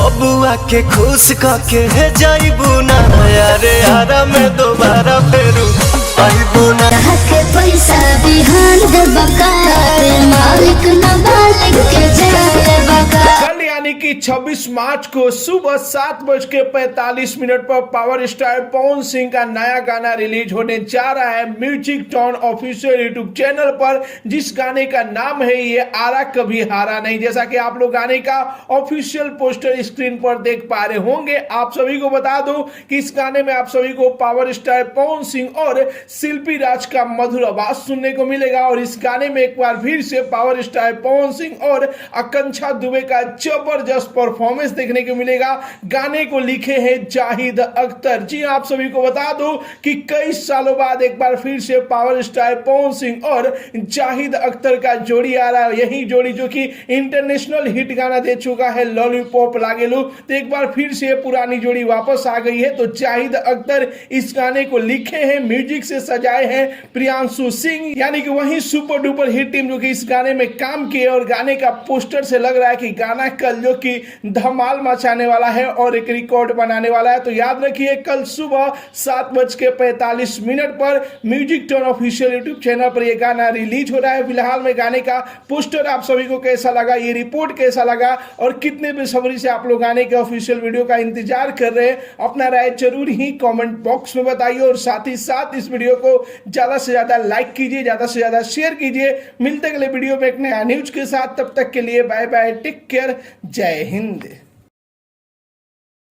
बबुआ के खुश करके जाइबू ना यारे यारा में दोबारा फेरू आइबू ना। के पैसा बिहान दे बका मालिक न मालिक के जाए बका। कल यानी कि 26 मार्च को सुबह 7:45 पर पावर स्टार पवन सिंह का नया गाना रिलीज होने जा रहा है music tone official YouTube channel पर, जिस गाने का नाम है ये आरा कभी हारा नहीं। जैसा कि आप लोग गाने का ऑफिशियल पोस्टर स्क्रीन पर देख पा रहे होंगे। आप सभी को बता दूं कि इस गाने में आप सभी को पावर स्टार पवन सिंह और शिल्पी राज का मधुर आवाज सुनने को मिलेगा। और इस गाने में एक बार फिर से पावर स्टार पवन सिंह और आकांक्षा दुबे का जबरदस्त परफॉर्मेंस देखने को मिलेगा। गाने को लिखे हैं जाहिद अख्तर। जी आप सभी को बता दूं कि कई सालों बाद एक बार फिर से पावर स्टार पवन सिंह और जाहिद अख्तर का जोड़ी आ रहा है। यही जोड़ी जो कि इंटरनेशनल हिट गाना दे चुका है लॉलीपॉप लागेलू, तो एक बार फिर से पुरानी जोड़ी वापस आ गई है। तो जाहिद अख्तर इस गाने को लिखे हैं, म्यूजिक से सजाए हैं प्रियांशु सिंह, यानी कि वही सुपर डुपर हिट टीम जो कि इस गाने में काम किए। और गाने का पोस्टर से लग रहा है कि गाना कल जो कि धमाल मचाने वाला है और एक रिकॉर्ड बनाने वाला है। तो याद रखिए कल सुबह 7:45 पर music tone official YouTube channel पर यह गाना रिलीज हो रहा है। फिलहाल में गाने का पोस्टर आप सभी को कैसा लगा, ये रिपोर्ट कैसा लगा और कितने बेसब्री से आप लोग गाने के ऑफिशियल वीडियो का इंतजार कर रहे हैं, अपना राय जरूर ही कमेंट बॉक्स में बताइए। और साथ ही साथ इस वीडियो को ज्यादा से ज्यादा लाइक कीजिए, ज्यादा से ज्यादा शेयर कीजिए। मिलते अगले वीडियो में एक नया न्यूज के साथ, तब तक के लिए बाय बाय, टेक केयर, जय हिंद।